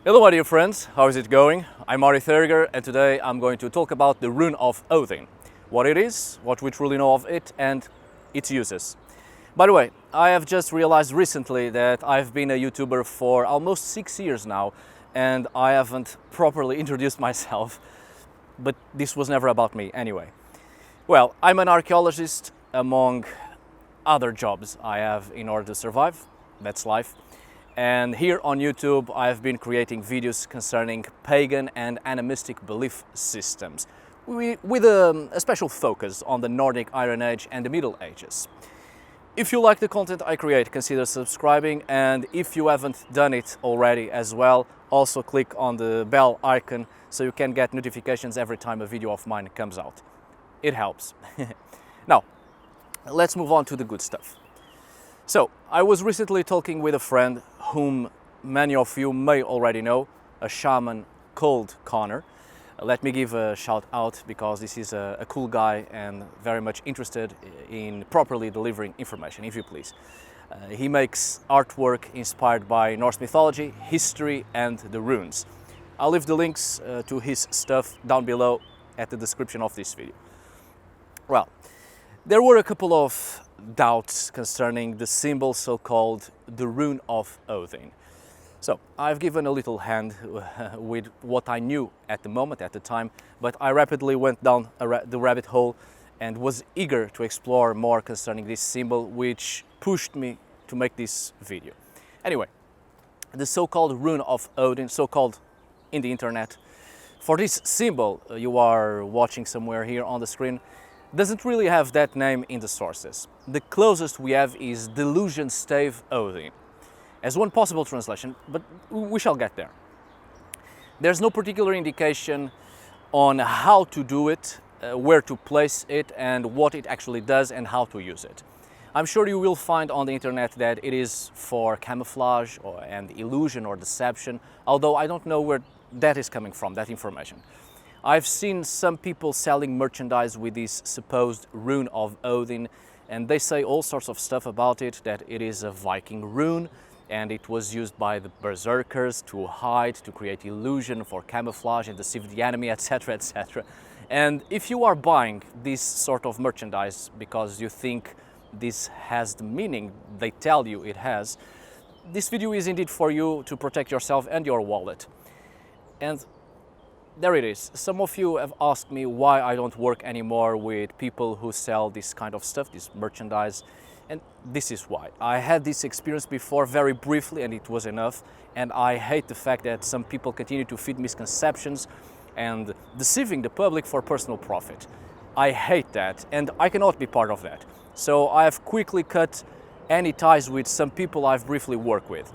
Hello my dear friends, how is it going? I'm Ari Thurger and today I'm going to talk about the Rune of Odin. What it is, what we truly know of it and its uses. By the way, I have just realized recently that I've been a YouTuber for almost 6 years now and I haven't properly introduced myself, but this was never about me anyway. Well, I'm an archaeologist among other jobs I have in order to survive, that's life. And here on YouTube I've been creating videos concerning pagan and animistic belief systems with a special focus on the Nordic Iron Age and the Middle Ages. If you like the content I create, consider subscribing, and if you haven't done it already as well, also click on the bell icon so you can get notifications every time a video of mine comes out. It helps. Now, let's move on to the good stuff. So, I was recently talking with a friend whom many of you may already know, a shaman called Connor. Let me give a shout out because this is a cool guy and very much interested in properly delivering information, if you please. He makes artwork inspired by Norse mythology, history and the runes. I'll leave the links to his stuff down below at the description of this video. Well, there were a couple of doubts concerning the symbol so-called the Rune of Odin. So I've given a little hand with what I knew at the moment, at the time, but I rapidly went down the rabbit hole and was eager to explore more concerning this symbol, which pushed me to make this video. Anyway, the so-called Rune of Odin, so-called in the internet, for this symbol you are watching somewhere here on the screen, doesn't really have that name in the sources. The closest we have is Delusion Stave Odin, as one possible translation, but we shall get there. There's no particular indication on how to do it, where to place it, and what it actually does and how to use it. I'm sure you will find on the internet that it is for camouflage and illusion or deception, although I don't know where that is coming from, that information. I've seen some people selling merchandise with this supposed Rune of Odin, and they say all sorts of stuff about it, that it is a Viking rune and it was used by the berserkers to hide, to create illusion, for camouflage and deceive the enemy, etc, etc. And if you are buying this sort of merchandise because you think this has the meaning they tell you it has, this video is indeed for you to protect yourself and your wallet. And there it is. Some of you have asked me why I don't work anymore with people who sell this kind of stuff, this merchandise, and this is why. I had this experience before very briefly and it was enough, and I hate the fact that some people continue to feed misconceptions and deceiving the public for personal profit. I hate that and I cannot be part of that. So I have quickly cut any ties with some people I've briefly worked with.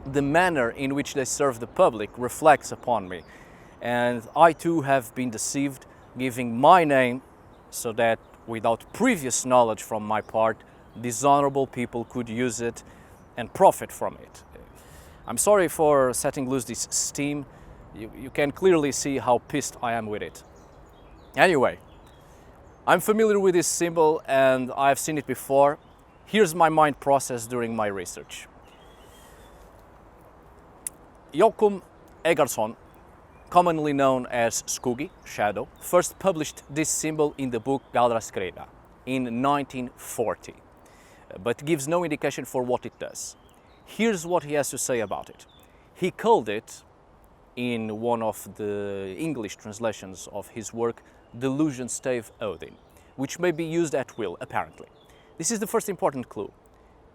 The manner in which they serve the public reflects upon me. And I too have been deceived, giving my name so that without previous knowledge from my part, dishonorable people could use it and profit from it. I'm sorry for setting loose this steam. You can clearly see how pissed I am with it. Anyway, I'm familiar with this symbol and I've seen it before. Here's my mind process during my research. Joachim Ægishjálmur, commonly known as Skuggi, Shadow, first published this symbol in the book Galdrastafir in 1940, but gives no indication for what it does. Here's what he has to say about it. He called it, in one of the English translations of his work, Delusion Stave Odin, which may be used at will, apparently. This is the first important clue,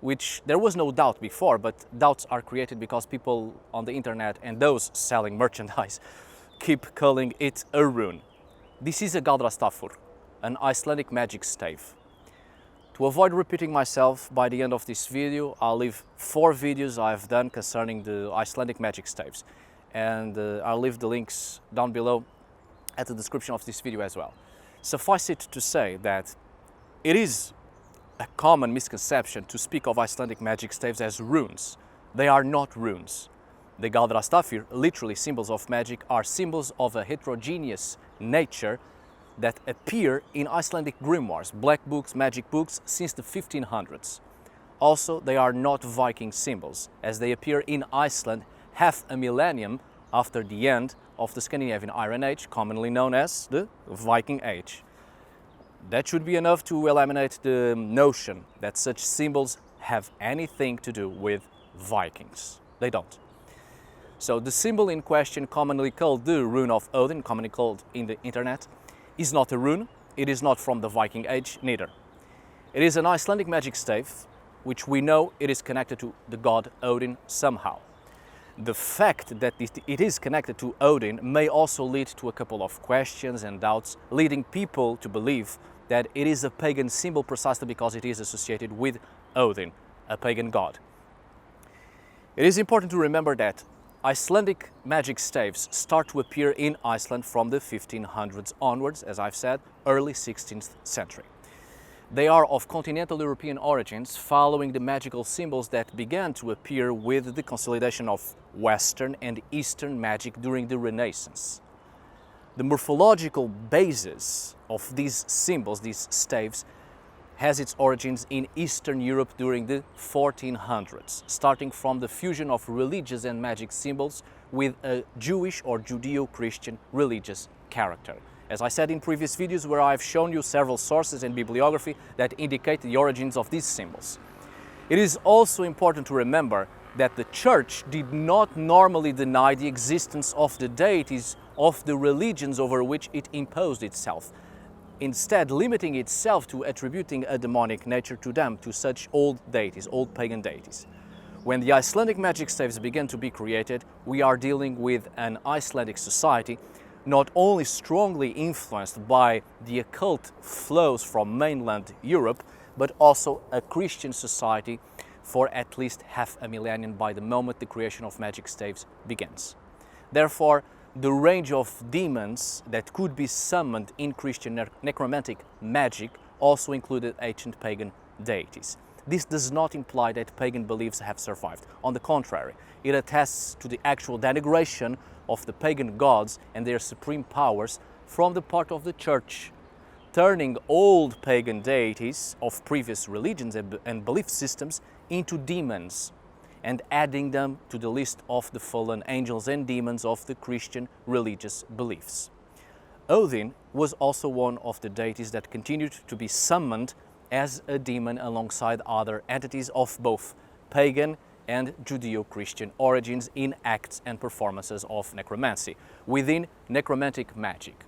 which there was no doubt before, but doubts are created because people on the internet and those selling merchandise keep calling it a rune. This is a Galdrastafir, an Icelandic magic stave. To avoid repeating myself, by the end of this video, I'll leave 4 videos I've done concerning the Icelandic magic staves. And I'll leave the links down below at the description of this video as well. Suffice it to say that it is a common misconception to speak of Icelandic magic staves as runes. They are not runes. The Galdrastafir, literally symbols of magic, are symbols of a heterogeneous nature that appear in Icelandic grimoires, black books, magic books, since the 1500s. Also, they are not Viking symbols, as they appear in Iceland half a millennium after the end of the Scandinavian Iron Age, commonly known as the Viking Age. That should be enough to eliminate the notion that such symbols have anything to do with Vikings. They don't. So the symbol in question, commonly called the Rune of Óðinn, commonly called in the internet, is not a rune. It is not from the Viking Age, neither. It is an Icelandic magic stave, which we know it is connected to the god Odin somehow. The fact that it is connected to Odin may also lead to a couple of questions and doubts, leading people to believe that it is a pagan symbol precisely because it is associated with Odin, a pagan god. It is important to remember that Icelandic magic staves start to appear in Iceland from the 1500s onwards, as I've said, early 16th century. They are of continental European origins, following the magical symbols that began to appear with the consolidation of Western and Eastern magic during the Renaissance. The morphological basis of these symbols, these staves, has its origins in Eastern Europe during the 1400s, starting from the fusion of religious and magic symbols with a Jewish or Judeo-Christian religious character. As I said in previous videos where I've shown you several sources and bibliography that indicate the origins of these symbols. It is also important to remember that the Church did not normally deny the existence of the deities of the religions over which it imposed itself, instead limiting itself to attributing a demonic nature to them, to such old deities, old pagan deities. When the Icelandic magic staves began to be created, we are dealing with an Icelandic society not only strongly influenced by the occult flows from mainland Europe, but also a Christian society for at least half a millennium by the moment the creation of magic staves begins. Therefore, the range of demons that could be summoned in Christian necromantic magic also included ancient pagan deities. This does not imply that pagan beliefs have survived. On the contrary, it attests to the actual denigration of the pagan gods and their supreme powers from the part of the Church, turning old pagan deities of previous religions and belief systems into demons and adding them to the list of the fallen angels and demons of the Christian religious beliefs. Odin was also one of the deities that continued to be summoned as a demon alongside other entities of both pagan and Judeo-Christian origins in acts and performances of necromancy within necromantic magic.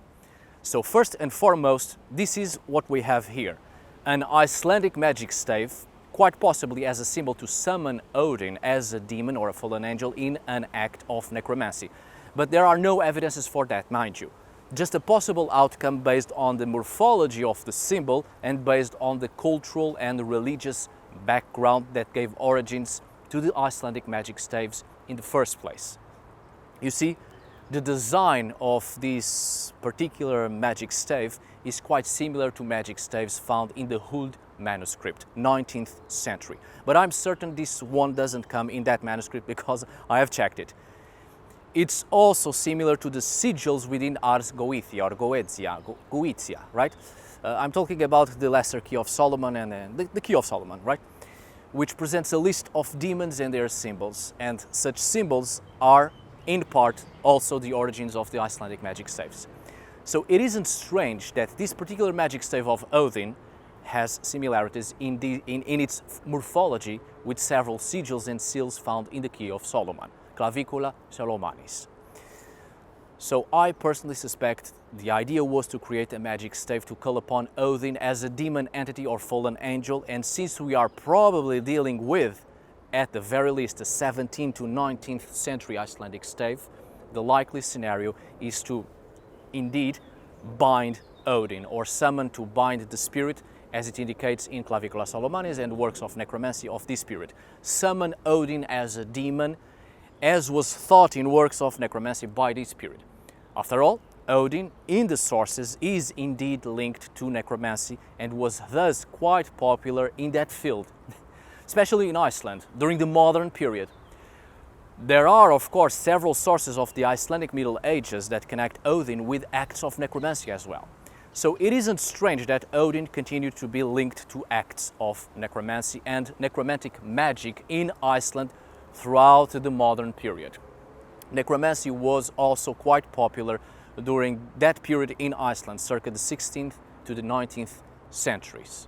So first and foremost, this is what we have here, an Icelandic magic stave, quite possibly as a symbol to summon Odin as a demon or a fallen angel in an act of necromancy. But there are no evidences for that, mind you. Just a possible outcome based on the morphology of the symbol and based on the cultural and religious background that gave origins to the Icelandic magic staves in the first place. You see, the design of this particular magic stave is quite similar to magic staves found in the Huld manuscript, 19th century. But I'm certain this one doesn't come in that manuscript because I have checked it. It's also similar to the sigils within Ars Goetia or Goetia, right? I'm talking about the Lesser Key of Solomon and the Key of Solomon, right? Which presents a list of demons and their symbols, and such symbols are, in part, also the origins of the Icelandic magic staves. So it isn't strange that this particular magic stave of Odin has similarities in its morphology with several sigils and seals found in the Key of Solomon, Clavicula Solomonis. So I personally suspect the idea was to create a magic stave to call upon Odin as a demon entity or fallen angel, and since we are probably dealing with, at the very least, a 17th to 19th century Icelandic stave, the likely scenario is to indeed bind Odin or summon to bind the spirit, as it indicates in Clavicula Solomonis and works of necromancy of this spirit. Summon Odin as a demon, as was thought in works of necromancy by this spirit. After all, Odin in the sources is indeed linked to necromancy and was thus quite popular in that field, especially in Iceland during the modern period. There are, of course, several sources of the Icelandic Middle Ages that connect Odin with acts of necromancy as well. So it isn't strange that Odin continued to be linked to acts of necromancy and necromantic magic in Iceland throughout the modern period. Necromancy was also quite popular during that period in Iceland, circa the 16th to the 19th centuries.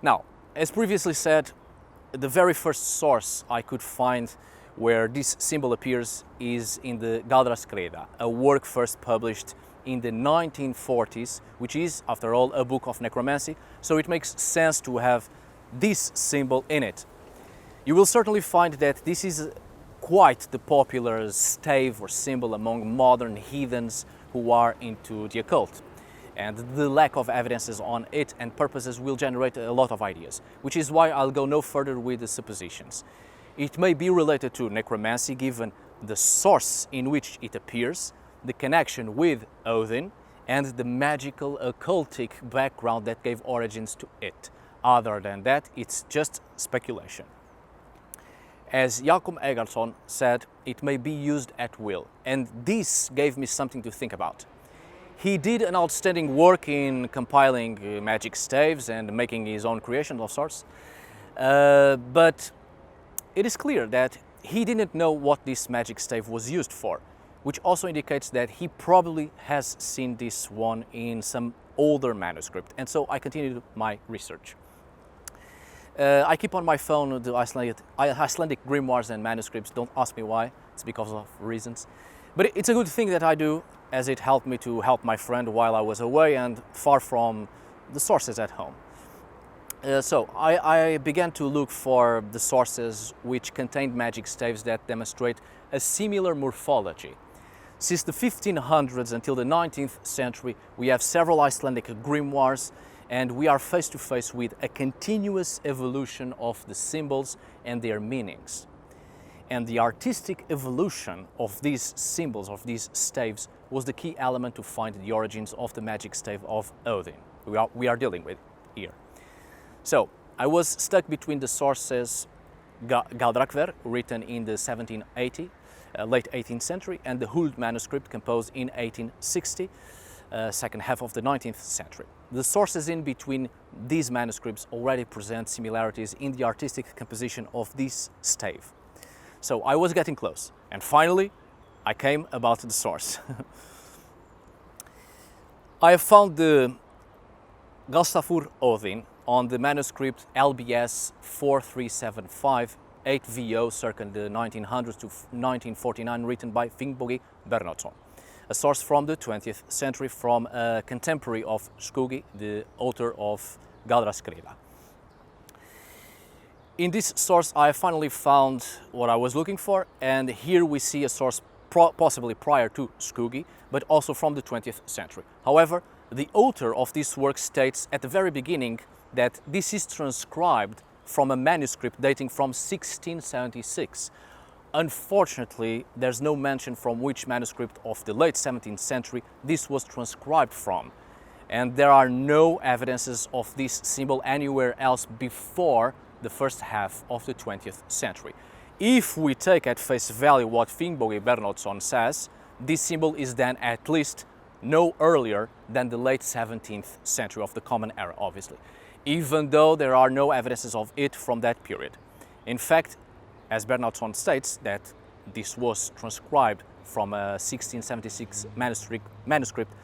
Now, as previously said, the very first source I could find where this symbol appears is in the Galdrastafir, a work first published in the 1940s, which is, after all, a book of necromancy, so it makes sense to have this symbol in it. You will certainly find that this is quite the popular stave or symbol among modern heathens who are into the occult. And the lack of evidences on it and purposes will generate a lot of ideas, which is why I'll go no further with the suppositions. It may be related to necromancy given the source in which it appears, the connection with Odin, and the magical occultic background that gave origins to it. Other than that, it's just speculation. As Jakob Ægishjálmur said, it may be used at will, and this gave me something to think about. He did an outstanding work in compiling magic staves and making his own creation of sorts, but it is clear that he didn't know what this magic stave was used for, which also indicates that he probably has seen this one in some older manuscript, and so I continued my research. I keep on my phone the Icelandic grimoires and manuscripts. Don't ask me why, it's because of reasons. But it's a good thing that I do, as it helped me to help my friend while I was away and far from the sources at home. So I began to look for the sources which contained magic staves that demonstrate a similar morphology. Since the 1500s until the 19th century, we have several Icelandic grimoires, and we are face to face with a continuous evolution of the symbols and their meanings. And the artistic evolution of these symbols, of these staves, was the key element to find the origins of the magic stave of Odin we are dealing with here. So I was stuck between the sources Galdrastafir, written in the 1780, late 18th century, and the Huld manuscript composed in 1860, second half of the 19th century. The sources in between these manuscripts already present similarities in the artistic composition of this stave. So I was getting close, and finally I came about the source. I have found the Rune of Óðinn on the manuscript LBS 4375 8VO circa the 1900s to 1949, written by Sigurboði Grétarsson, a source from the 20th century from a contemporary of Skúgi, the author of Galdrastafir. In this source I finally found what I was looking for, and here we see a source possibly prior to Skúgi, but also from the 20th century. However, the author of this work states at the very beginning that this is transcribed from a manuscript dating from 1676. Unfortunately, there's no mention from which manuscript of the late 17th century this was transcribed from, and there are no evidences of this symbol anywhere else before the first half of the 20th century. If we take at face value what Sigurboði Grétarsson says, this symbol is then at least no earlier than the late 17th century of the Common Era, obviously, even though there are no evidences of it from that period. In fact, as Grétarsson states, that this was transcribed from a 1676 manuscript,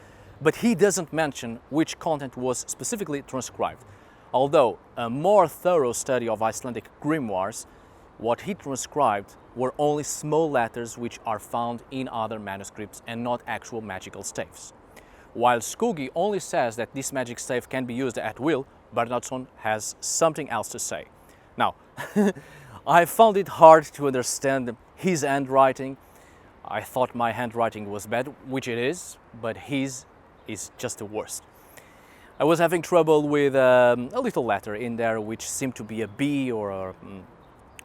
but he doesn't mention which content was specifically transcribed. Although a more thorough study of Icelandic grimoires, what he transcribed were only small letters which are found in other manuscripts and not actual magical staves. While Skúgi only says that this magic stave can be used at will, Grétarsson has something else to say. Now, I found it hard to understand his handwriting. I thought my handwriting was bad, which it is, but his is just the worst. I was having trouble with a little letter in there which seemed to be a B or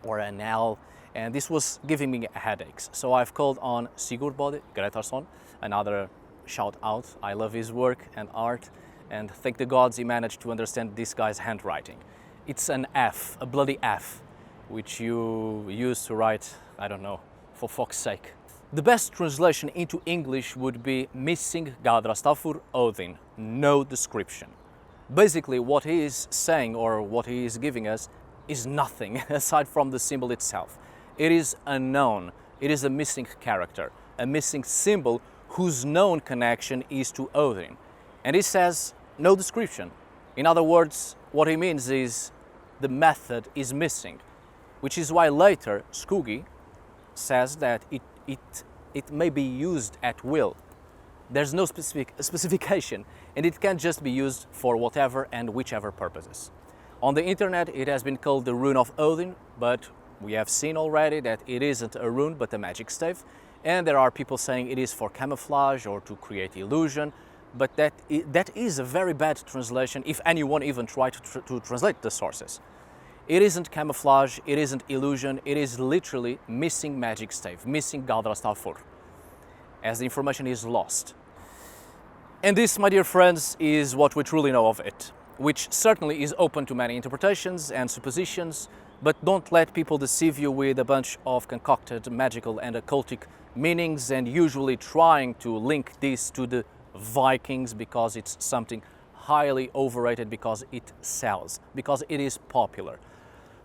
an L, and this was giving me headaches. So I've called on Sigurboði Grétarsson, another shout out. I love his work and art, and thank the gods he managed to understand this guy's handwriting. It's an F, a bloody F, which you use to write, I don't know, for fuck's sake. The best translation into English would be missing Galdrastafir Óðinn, no description. Basically what he is saying, or what he is giving us, is nothing aside from the symbol itself. It is unknown, It is a missing character, a missing symbol whose known connection is to Odin. And it says no description. In other words, what he means is the method is missing, which is why later Skuggi says that it may be used at will. There's no specification, and it can just be used for whatever and whichever purposes. On the internet it has been called the Rune of Odin, but we have seen already that it isn't a rune but a magic stave, and there are people saying it is for camouflage or to create illusion, but that is a very bad translation if anyone even tried to translate the sources. It isn't camouflage, it isn't illusion, it is literally missing magic stave, missing Galdrastafir, as the information is lost. And this, my dear friends, is what we truly know of it, which certainly is open to many interpretations and suppositions, but don't let people deceive you with a bunch of concocted magical and occultic meanings and usually trying to link this to the Vikings because it's something highly overrated, because it sells, because it is popular.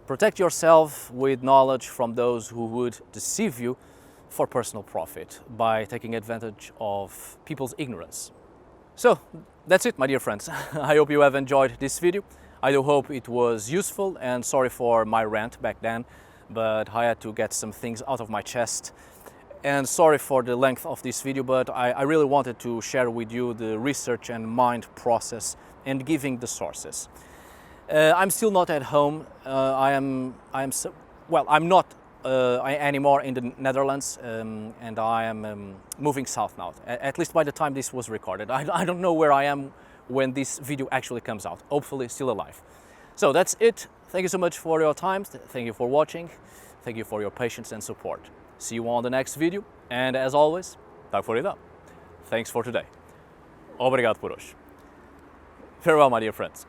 Protect yourself with knowledge from those who would deceive you for personal profit by taking advantage of people's ignorance. So that's it, my dear friends. I hope you have enjoyed this video. I do hope it was useful, and sorry for my rant back then, but I had to get some things out of my chest. And sorry for the length of this video, but I really wanted to share with you the research and mind process and giving the sources. I'm still not at home. I'm not anymore in the Netherlands, and I am moving south now, at least by the time this was recorded. I don't know where I am when this video actually comes out. Hopefully still alive. So that's it. Thank you so much for your time. Thank you for watching. Thank you for your patience and support. See you on the next video, and as always, tack för idag. Thanks for today. Obrigado por hoje. Farewell, my dear friends.